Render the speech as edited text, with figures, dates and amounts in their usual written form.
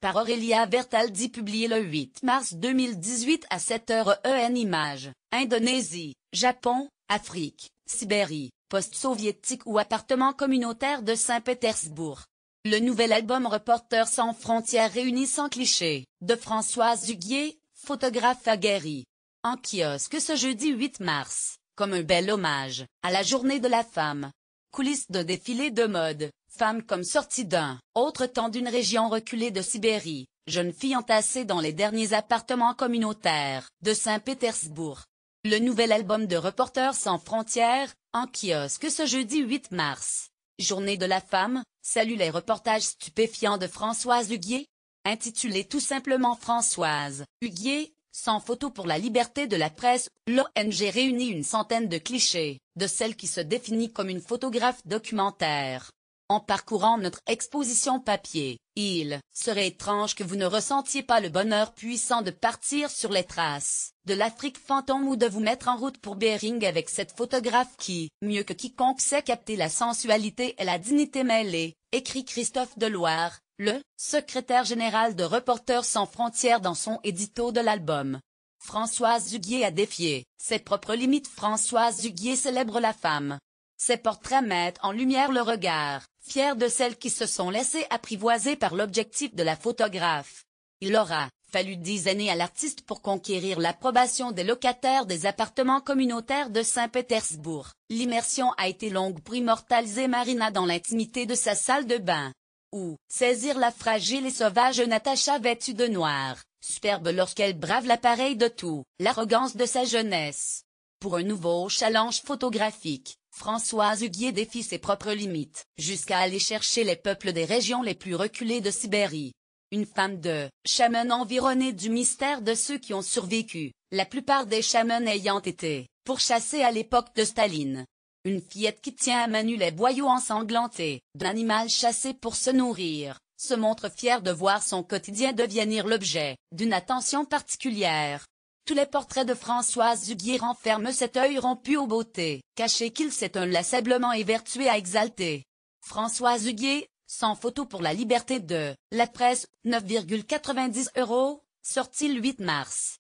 par Aurélia Bertaldi publié le 8 mars 2018 à 7h Images, Indonésie, Japon, Afrique, Sibérie, post-soviétique ou appartement communautaire de Saint-Pétersbourg. Le nouvel album Reporters sans frontières réunit sans clichés, de Françoise Huguier, photographe aguerrie. En kiosque ce jeudi 8 mars, comme un bel hommage à la journée de la femme. Coulisses d'un défilé de mode, femmes comme sorties d'un autre temps d'une région reculée de Sibérie, jeunes filles entassées dans les derniers appartements communautaires de Saint-Pétersbourg. Le nouvel album de Reporters sans frontières, en kiosque ce jeudi 8 mars. Journée de la femme, salue les reportages stupéfiants de Françoise Huguier. Intitulé tout simplement Françoise Huguier, sans photo pour la liberté de la presse, l'ONG réunit une centaine de clichés, de celle qui se définit comme une photographe documentaire. En parcourant notre exposition papier, il serait étrange que vous ne ressentiez pas le bonheur puissant de partir sur les traces de l'Afrique fantôme ou de vous mettre en route pour Bering avec cette photographe qui, mieux que quiconque sait capter la sensualité et la dignité mêlée, écrit Christophe Deloire, le secrétaire général de Reporters sans frontières dans son édito de l'album. Françoise Huguier a défié ses propres limites. Françoise Huguier célèbre la femme. Ses portraits mettent en lumière le regard fier de celles qui se sont laissées apprivoiser par l'objectif de la photographe. Il aura fallu 10 années à l'artiste pour conquérir l'approbation des locataires des appartements communautaires de Saint-Pétersbourg. L'immersion a été longue pour immortaliser Marina dans l'intimité de sa salle de bain. Ou saisir la fragile et sauvage Natacha vêtue de noir, superbe lorsqu'elle brave l'appareil de tout, l'arrogance de sa jeunesse. Pour un nouveau challenge photographique, Françoise Huguier défie ses propres limites, jusqu'à aller chercher les peuples des régions les plus reculées de Sibérie. Une femme de chaman environnée du mystère de ceux qui ont survécu, la plupart des chamans ayant été pourchassés à l'époque de Staline. Une fillette qui tient à main nue les boyaux ensanglantés d'un animal chassé pour se nourrir, se montre fière de voir son quotidien devenir l'objet d'une attention particulière. Tous les portraits de Françoise Huguier renferment cet œil rompu aux beautés cachées qu'il s'est inlassablement évertué à exalter. Françoise Huguier, sans photo pour la liberté de la presse, 9,90 €, sorti le 8 mars.